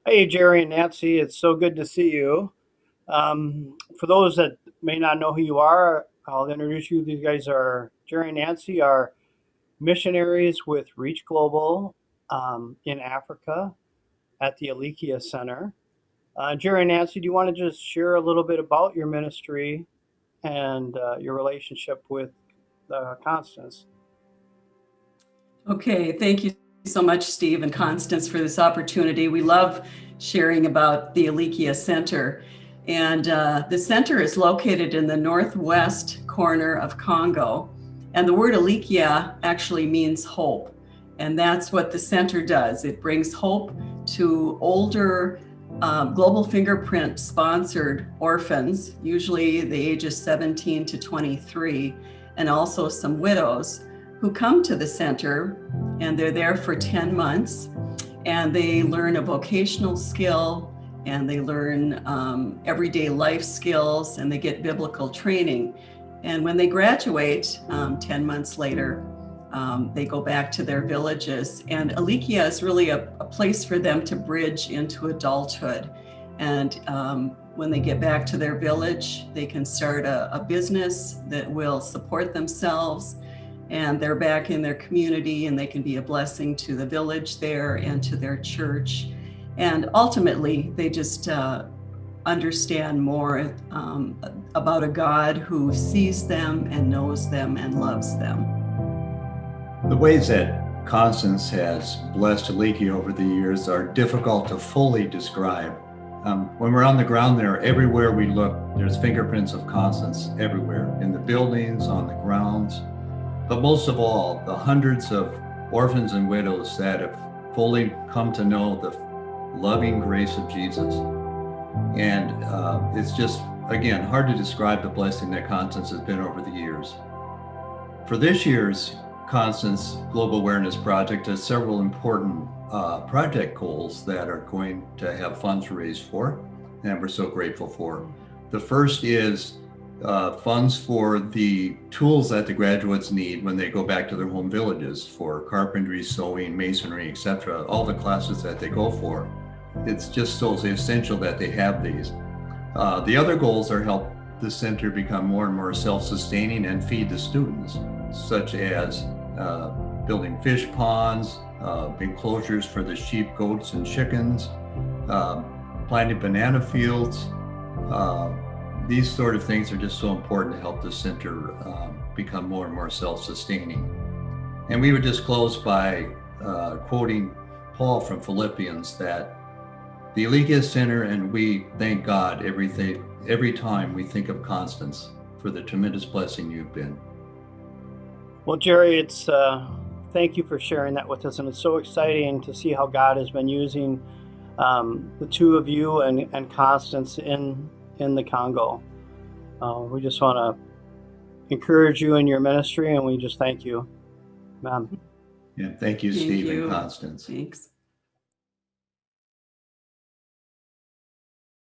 Hey, Jerry and Nancy, it's so good to see you. For those that may not know who you are, I'll introduce you. These guys are Jerry and Nancy are missionaries with Reach Global in Africa at the Elikya Center. Jerry and Nancy, do you want to just share a little bit about your ministry and your relationship with Constance? Okay, thank you so much, Steve and Constance, for this opportunity. We love sharing about the Elikya Center. And the center is located in the northwest corner of Congo. And the word Elikya actually means hope. And that's what the center does. It brings hope to older Global Fingerprint sponsored orphans, usually the ages 17 to 23, and also some widows who come to the center, and they're there for 10 months, and they learn a vocational skill, and they learn everyday life skills, and they get biblical training. And when they graduate 10 months later, they go back to their villages. And Elikya is really a place for them to bridge into adulthood. And when they get back to their village, they can start a business that will support themselves, and they're back in their community, and they can be a blessing to the village there and to their church. And ultimately, they just understand more about a God who sees them and knows them and loves them. The ways that Constance has blessed Elikya over the years are difficult to fully describe. When we're on the ground there, everywhere we look, there's fingerprints of Constance everywhere, in the buildings, on the grounds. But most of all, the hundreds of orphans and widows that have fully come to know the loving grace of Jesus. And it's just, again, hard to describe the blessing that Constance has been over the years. For this year's Constance Global Awareness Project has several important project goals that are going to have funds raised for, and we're so grateful for. The first is funds for the tools that the graduates need when they go back to their home villages for carpentry, sewing, masonry, etc., all the classes that they go for. It's just so essential that they have these. The other goals are help the center become more and more self-sustaining and feed the students, such as building fish ponds, enclosures for the sheep, goats, and chickens, planting banana fields. These sort of things are just so important to help the center become more and more self-sustaining. And we would just close by quoting Paul from Philippians, that the Elikya Center and we thank God every time we think of Constance for the tremendous blessing you've been. Well, Jerry, it's thank you for sharing that with us, and it's so exciting to see how God has been using the two of you and Constance in the Congo. We just want to encourage you in your ministry, and we just thank you. Amen. Yeah, thank you, Steve and Constance. Thanks.